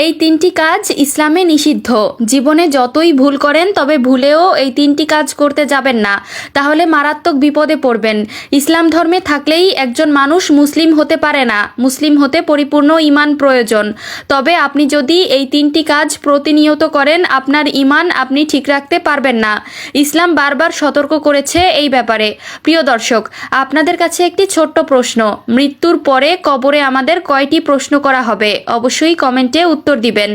এই তিনটি কাজ ইসলামে নিষিদ্ধ। জীবনে যতই ভুল করেন তবে ভুলেও এই তিনটি কাজ করতে যাবেন না, তাহলে মারাত্মক বিপদে পড়বেন। ইসলাম ধর্মে থাকলেই একজন মানুষ মুসলিম হতে পারে না, মুসলিম হতে পরিপূর্ণ ঈমান প্রয়োজন। তবে আপনি যদি এই তিনটি কাজ প্রতিনিয়ত করেন, আপনার ঈমান আপনি ঠিক রাখতে পারবেন না। ইসলাম বারবার সতর্ক করেছে এই ব্যাপারে। প্রিয় দর্শক, আপনাদের কাছে একটি ছোট্ট প্রশ্ন, মৃত্যুর পরে কবরে আমাদের কয়টি প্রশ্ন করা হবে? অবশ্যই কমেন্টে উত্তর দিবেন।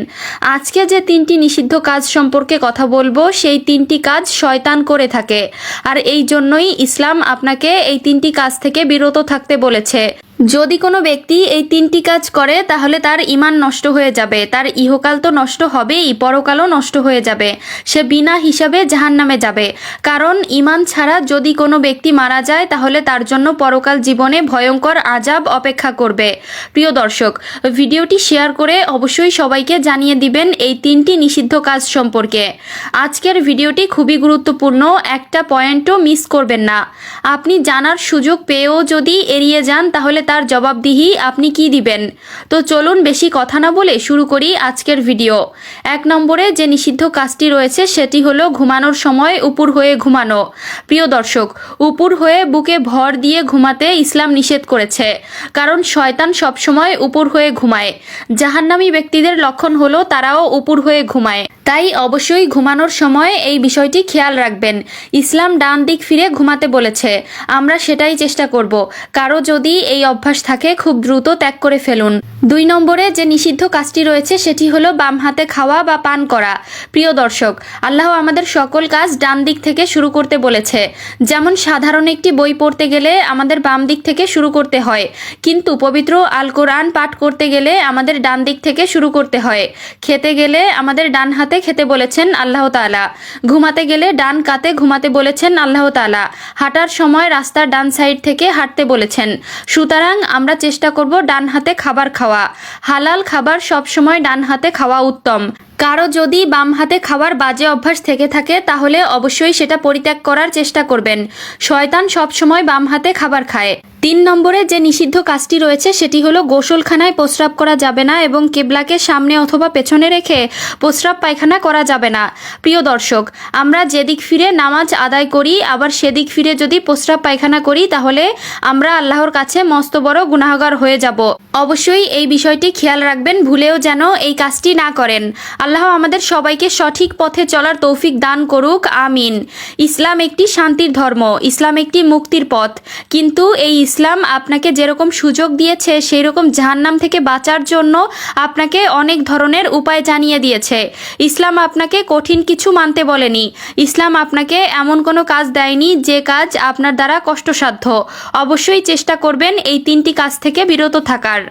আজকে যে তিনটি নিষিদ্ধ কাজ সম্পর্কে কথা বলবো, সেই তিনটি কাজ শয়তান করে থাকে, আর এই জন্যই ইসলাম আপনাকে এই তিনটি কাজ থেকে বিরত থাকতে বলেছে। যদি কোনো ব্যক্তি এই তিনটি কাজ করে তাহলে তার ঈমান নষ্ট হয়ে যাবে, তার ইহকাল তো নষ্ট হবেই, পরকালও নষ্ট হয়ে যাবে, সে বিনা হিসাবে জাহান্নামে যাবে। কারণ ঈমান ছাড়া যদি কোনো ব্যক্তি মারা যায় তাহলে তার জন্য পরকাল জীবনে ভয়ঙ্কর আযাব অপেক্ষা করবে। প্রিয় দর্শক, ভিডিওটি শেয়ার করে অবশ্যই সবাইকে জানিয়ে দিবেন এই তিনটি নিষিদ্ধ কাজ সম্পর্কে। আজকের ভিডিওটি খুবই গুরুত্বপূর্ণ, একটা পয়েন্টও মিস করবেন না। আপনি জানার সুযোগ পেয়েও যদি এড়িয়ে যান তাহলে তার জবাবদিহি আপনি কি দিবেন? তো চলুন বেশি কথা না বলে শুরু করি আজকের ভিডিও। 1 নম্বরে যে নিষিদ্ধ কাজটি রয়েছে সেটি হলো ঘুমানোর সময় উপুর হয়ে ঘুমানো। প্রিয় দর্শক, উপুর হয়ে বুকে ভর দিয়ে ঘুমাতে ইসলাম নিষেধ করেছে, কারণ শয়তান সবসময় উপুর হয়ে ঘুমায়। জাহান্নামী ব্যক্তিদের লক্ষণ হলো তারাও উপুর হয়ে ঘুমায়। তাই অবশ্যই ঘুমানোর সময় এই বিষয়টি খেয়াল রাখবেন। ইসলাম ডান দিক ফিরে ঘুমাতে বলেছে, আমরা সেটাই চেষ্টা করব। কারো যদি এই অভ্যাস থাকে খুব দ্রুত ত্যাগ করে ফেলুন। 2 নম্বরে যে নিষিদ্ধ কাজটি রয়েছে সেটি হলো বাম হাতে খাওয়া বা পান করা। প্রিয় দর্শক, আল্লাহ আমাদের সকল কাজ ডান দিক থেকে শুরু করতে বলেছে। যেমন সাধারণ একটি বই পড়তে গেলে আমাদের বাম দিক থেকে শুরু করতে হয়, কিন্তু পবিত্র আল কোরআন পাঠ করতে গেলে আমাদের ডান দিক থেকে শুরু করতে হয়। খেতে গেলে আমাদের ডান হাতে খেতে বলেছেন আল্লাহ তাআলা। ঘুমাতে গেলে ডান কাতে ঘুমাতে বলেছেন আল্লাহ তাআলা। হাঁটার সময় রাস্তার ডান সাইড থেকে হাঁটতে বলেছেন। সুতরাং আমরা চেষ্টা করব ডান হাতে খাবার খাওয়া। হালাল খাবার সব সময় ডান হাতে খাওয়া উত্তম। কারো যদি বাম হাতে খাওয়ার বাজে অভ্যাস থেকে থাকে তাহলে অবশ্যই সেটা পরিত্যাগ করার চেষ্টা করবেন। শয়তান সব সময় বাম হাতে খাবার খায়। 3 নম্বরে যে নিষিদ্ধ কাজটি রয়েছে সেটি হলো গোসলখানায় প্রস্রাব করা যাবে না এবং কিবলাকে সামনে অথবা পেছনে রেখে প্রস্রাব পায়খানা করা যাবে না। প্রিয় দর্শক, আমরা যেদিক ফিরে নামাজ আদায় করি আবার সেদিক ফিরে যদি প্রস্রাব পায়খানা করি তাহলে আমরা আল্লাহর কাছে মস্ত বড় গুনাহগার হয়ে যাব। অবশ্যই এই বিষয়টি খেয়াল রাখবেন, ভুলেও যেন এই কাজটি না করেন। আল্লাহ আমাদের সবাইকে সঠিক পথে চলার তৌফিক দান করুক, আমিন। ইসলাম একটি শান্তির ধর্ম, ইসলাম একটি মুক্তির পথ, কিন্তু এই ইসলাম আপনাকে যেরকম সুযোগ দিয়েছে সেই রকম জাহান্নাম থেকে বাঁচার জন্য আপনাকে অনেক ধরনের উপায় জানিয়ে দিয়েছে। ইসলাম আপনাকে কঠিন কিছু মানতে বলেনি। ইসলাম আপনাকে এমন কোনো কাজ দেয়নি যে কাজ আপনার দ্বারা কষ্টসাধ্য। অবশ্যই চেষ্টা করবেন এই 3টি কাজ থেকে বিরত থাকার।